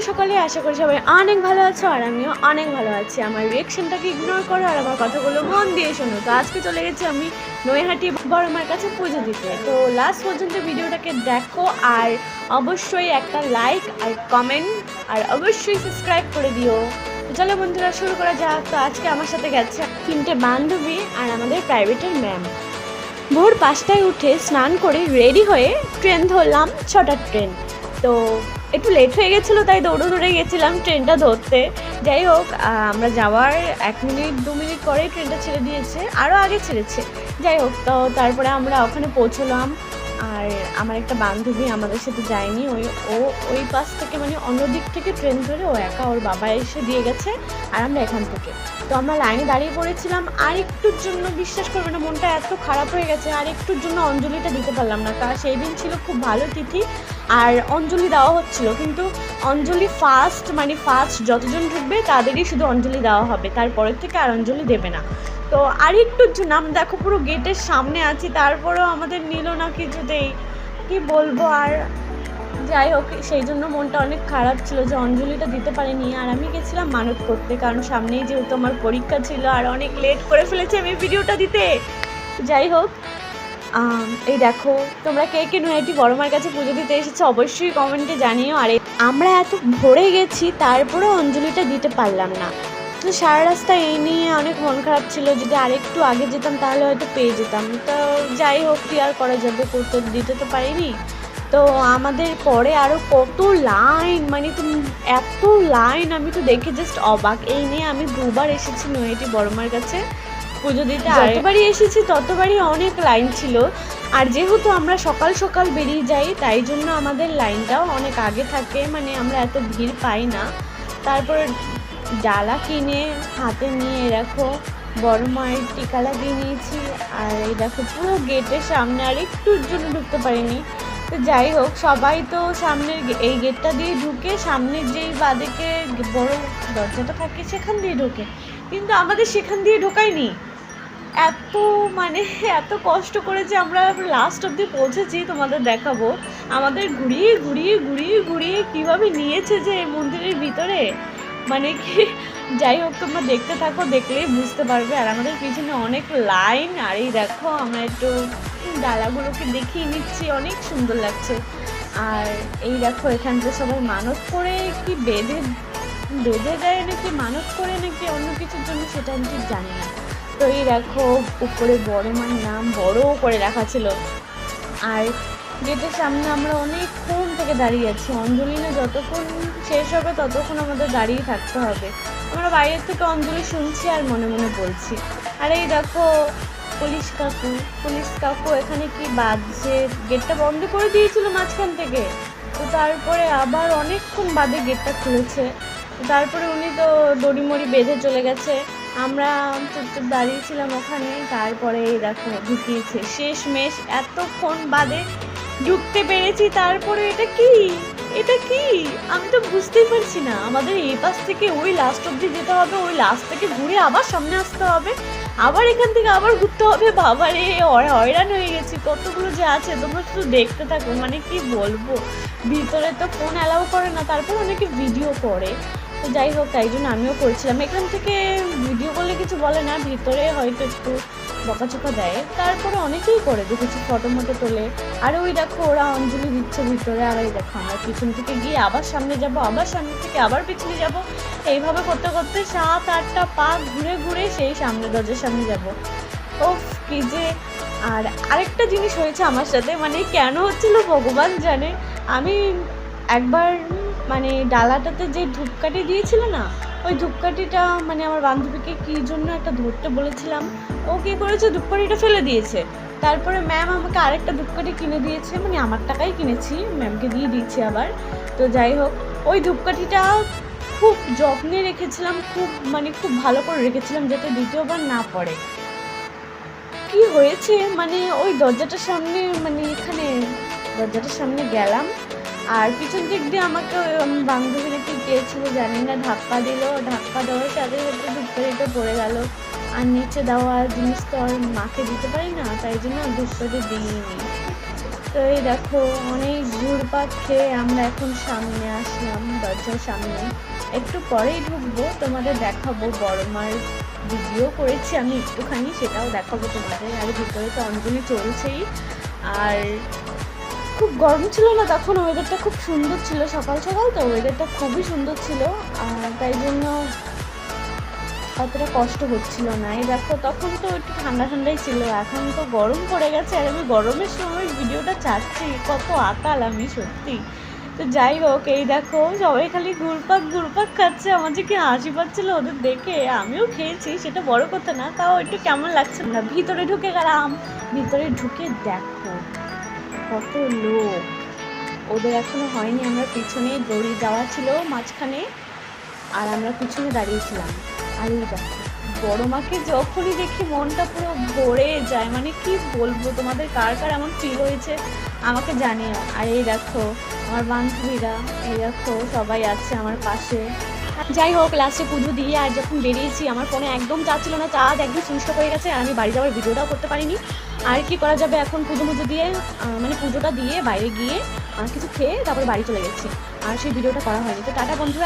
সকালে, আশা করি সবাই অনেক ভালো আছো আর আমিও অনেক ভালো আছি। আমার রিয়েকশনটাকে ইগনোর করো আর আমার কথাগুলো মন দিয়ে শোনো। তো আজকে চলে গেছি আমি নৈহাটি বড় মার কাছে পুজো দিতে। তো লাস্ট পর্যন্ত ভিডিওটাকে দেখো আর অবশ্যই একটা লাইক আর কমেন্ট আর অবশ্যই সাবস্ক্রাইব করে দিও। তো চলো বন্ধুরা শুরু করা যাক। তো আজকে আমার সাথে গেছে 3টে বান্ধবী আর আমাদের প্রাইভেটের ম্যাম। ভোর 5টায় উঠে স্নান করে রেডি হয়ে ট্রেন ধরলাম, 6টার ট্রেন। তো একটু লেট হয়ে গেছিলো তাই দৌড়ে গেছিলাম ট্রেনটা ধরতে। যাই হোক, আমরা যাওয়ার 1 মিনিট 2 মিনিট পরেই ট্রেনটা ছেড়ে দিয়েছে, আরও আগে ছেড়েছে। যাই হোক, তো তারপরে আমরা ওখানে পৌঁছলাম। আর আমার একটা বান্ধবী আমাদের সাথে যায়নি, ওই পাশ থেকে মানে অন্য দিক থেকে ট্রেন ধরে ও একা, ওর বাবা এসে দিয়ে গেছে আর আমরা এখান থেকে। তো আমরা লাইনে দাঁড়িয়ে পড়েছিলাম। আর একটুর জন্য, বিশ্বাস করবে না, মনটা এত খারাপ হয়ে গেছে, আর একটুর জন্য অঞ্জলিটা দিতে পারলাম না। কারণ সেই দিন ছিল খুব ভালো তিথি আর অঞ্জলি দেওয়া হচ্ছিল, কিন্তু অঞ্জলি ফার্স্ট যতজন ঢুকবে তাদেরই শুধু অঞ্জলি দেওয়া হবে, তারপরের থেকে আর অঞ্জলি দেবে না। তো আর একটুর জন্য আমরা দেখো পুরো গেটের সামনে আছি, তারপরেও আমাদের নিল না কিছুতেই, কি বলবো। আর যাই হোক, সেই জন্য মনটা অনেক খারাপ ছিল যে অঞ্জলিটা দিতে পারিনি। আর আমি গেছিলাম মানত করতে, কারণ সামনেই যেহেতু আমার পরীক্ষা ছিল আর অনেক লেট করে ফেলেছি আমি ভিডিওটা দিতে। যাই হোক, এই দেখো, তোমরা কে কে নৈহাটি বড় মার কাছে পুজো দিতে এসেছো অবশ্যই কমেন্টে জানিও। আর আমরা এত ভোরে গেছি তারপরেও অঞ্জলিটা দিতে পারলাম না। তো সারা রাস্তা এই নিয়ে অনেক মন খারাপ ছিল, যদি আরেকটু আগে যেতাম তাহলে হয়তো পেয়ে যেতাম। তো যাই হোক, কি আর করা যাবে, করতে দিতে তো পারিনি। তো আমাদের পরে আরও কত লাইন, মানে তুমি এত লাইন, আমি তো দেখে জাস্ট অবাক। এই নিয়ে আমি 2বার এসেছি নৈহাটি বড় মার কাছে পুজো দিতে, যতবারই এসেছি ততবারই অনেক লাইন ছিল। আর যেহেতু আমরা সকাল সকাল বেরিয়ে যাই তাই জন্য আমাদের লাইনটাও অনেক আগে থাকে, মানে আমরা এত ভিড় পাই না। তারপর ডালা কিনে হাতে নিয়ে রাখো, বড় মায়ের টিকা লাগিয়ে নিয়েছি। আর এই দেখো পুরো গেটের সামনে, আর একটুর জন্য ঢুকতে পারিনি। তো যাই হোক, সবাই তো সামনের এই গেটটা দিয়ে ঢুকে, সামনের যেই বাঁদিকে বড় দরজাটা থাকে সেখান দিয়ে ঢোকে, কিন্তু আমাদের সেখান দিয়ে ঢোকায়নি। এত কষ্ট করে যে আমরা লাস্ট অবধি পৌঁছেছি, তোমাদের দেখাবো। আমাদের ঘুরিয়ে কীভাবে নিয়েছে যে এই মন্দিরের ভিতরে, মানে কি। যাই হোক, তোমরা দেখতে থাকো, দেখলেই বুঝতে পারবে। আর আমাদের পিছনে অনেক লাইন। আর এই দেখো, আমরা একটু ডালাগুলোকে দেখিয়ে নিচ্ছি, অনেক সুন্দর লাগছে। আর এই দেখো, এখানটা সবাই মানত করে কি বেঁধে দেয় নাকি, মানত করে নাকি অন্য কিছুর জন্য, সেটা আমি ঠিক জানি না। তো এই দেখো, উপরে বড় মার নাম বড় করে লেখা ছিল। আর গেটের সামনে আমরা অনেকক্ষণ থেকে দাঁড়িয়ে আছি, অঞ্জলি না যতক্ষণ শেষ হবে ততক্ষণ আমাদের দাঁড়িয়ে থাকতে হবে। আমরা বাইরের থেকে অঞ্জলি শুনছি আর মনে মনে বলছি। আর এই দেখো, পুলিশ কাকু এখানে কি বাজছে, গেটটা বন্ধ করে দিয়েছিল মাঝখান থেকে। তো তারপরে আবার অনেকক্ষণ বাদে গেটটা খুলেছে। তারপরে উনি তো দড়ি বেঁধে চলে গেছে, আমরা চুপচাপ দাঁড়িয়েছিলাম ওখানে। তারপরে এই দেখো ঢুকিয়েছে, শেষমেশ এতক্ষণ বাদে ঢুকতে পেরেছি। তারপরে এটা কি আমি তো বুঝতেই পারছি না। আমাদের এই পাশ থেকে ওই লাস্ট অবধি যেতে হবে, ওই লাস্ট থেকে ঘুরে আবার সামনে আসতে হবে, আবার এখান থেকে আবার ঘুরতে হবে। বাবারে, হয়রান হয়ে গেছি। কতগুলো যে আছে, তোমরা শুধু দেখতে থাকো, মানে কি বলবো। ভিতরে তো ফোন অ্যালাউ করে না, তারপর অনেকে ভিডিও করে। তো যাই হোক, তাই জন্য আমিও করছিলাম। এখান থেকে ভিডিও করলে কিছু বলে না, ভিতরে হয়তো একটু বকাচকা দেয়। তারপরে অনেকেই করে দেখেছি, ফটো তোলে। আর ওই দেখো, ওরা অঞ্জলি দিচ্ছে ভিতরে। আর এই দেখো, আমরা পিছন থেকে গিয়ে আবার সামনে যাব, আবার সামনে থেকে আবার পিছনে যাব, এইভাবে করতে করতে 7-8টা পা ঘুরে সেই সামনে দরজার সামনে যাব। ও কি যে। আর আরেকটা জিনিস হয়েছে আমার সাথে, মানে কেন হচ্ছিল ভগবান জানে। আমি একবার মানে ডালাটাতে যে ধূপকাঠি দিয়েছিল না, ওই ধূপকাঠিটা মানে আমার বান্ধবীকে কী জন্য একটা ধরতে বলেছিলাম, ও কী করেছে, ধূপকাঠিটা ফেলে দিয়েছে। তারপরে ম্যাম আমাকে আরেকটা ধূপকাঠি কিনে দিয়েছে, মানে আমার টাকাই কিনেছি, ম্যামকে দিয়ে দিচ্ছি আবার। তো যাই হোক, ওই ধূপকাঠিটা খুব যত্নে রেখেছিলাম, খুব ভালো করে রেখেছিলাম যাতে দ্বিতীয়বার না পড়ে। কি হয়েছে, মানে ওই দরজাটার সামনে, মানে এখানে দরজাটার সামনে গেলাম, আর পিছন দিক দিয়ে আমাকে বান্ধবী নাকি গিয়েছিল জানি না, ধাক্কা দেওয়ার সাথে সাথে ধূপকাঠিটা পড়ে গেল। আর নিচে দেওয়া জিনিস তো আর মাকে দিতে পারি না, তাই জন্য ধূপকাঠি দিইনি। তো তো এই দেখো অনেক ঘুরপাক খেয়ে আমরা এখন সামনে আসলাম, দরজার সামনে। একটু পরেই ঢুকবো, তোমাদের দেখাবো। বড় মার ভিডিও করেছি আমি একটুখানি, সেটাও দেখাবো তোমাদের। আর ভিতরে তো অঞ্জলি চলছেই। আর খুব গরম ছিল না তখন, ওয়েদারটা খুব সুন্দর ছিল, সকাল সকাল তো ওয়েদারটা খুবই সুন্দর ছিল। আর তাই জন্য অতটা কষ্ট হচ্ছিল না। এই দেখো তখন তো একটু ঠান্ডা ঠান্ডাই ছিল, এখন তো গরম পড়ে গেছে। আর আমি গরমের সময় ভিডিওটা চাচ্ছি, কত আকাল আমি সত্যি। তো যাই হোক, এই দেখো সবাই খালি ঘুরপাক খাচ্ছে। আমার যে কি হাসি পাচ্ছিল ওদের দেখে। আমিও খেয়েছি, সেটা বড় কথা না, তাও একটু কেমন লাগছে না। ভিতরে ঢুকে গেলাম, ভিতরে ঢুকে দেখো কত লোক। ওদের এখনো হয়নি, আমরা পিছনে দড়ি দেওয়া ছিল মাঝখানে, আর আমরা পিছনে দাঁড়িয়েছিলাম। আর এই দেখো বড় মাকে যখনই দেখি মনটা পুরো ভরে যায়, মানে কি বলবো তোমাদের, কার কার এমন ফিল হয়েছে আমাকে জানিও। আর এই দেখো আমার বান্ধবীরা, এই দেখো সবাই আছে আমার পাশে। যাই হোক, লাস্টে পুজো দিয়ে আর যখন বেরিয়েছি, আমার ফোনে একদম চার্জ ছিল না, চার্জ একদম সুইচ হয়ে গেছে। আর আমি বাড়ি যাওয়ার ভিডিওটাও করতে পারিনি। আর কি করা যাবে, এখন পুজো দিয়ে মানে পুজোটা দিয়ে বাইরে গিয়ে কিছু খেয়ে তারপরে বাড়ি চলে গেছি, আর সেই ভিডিওটা করা হয়নি। তো টাটা বন্ধুরা।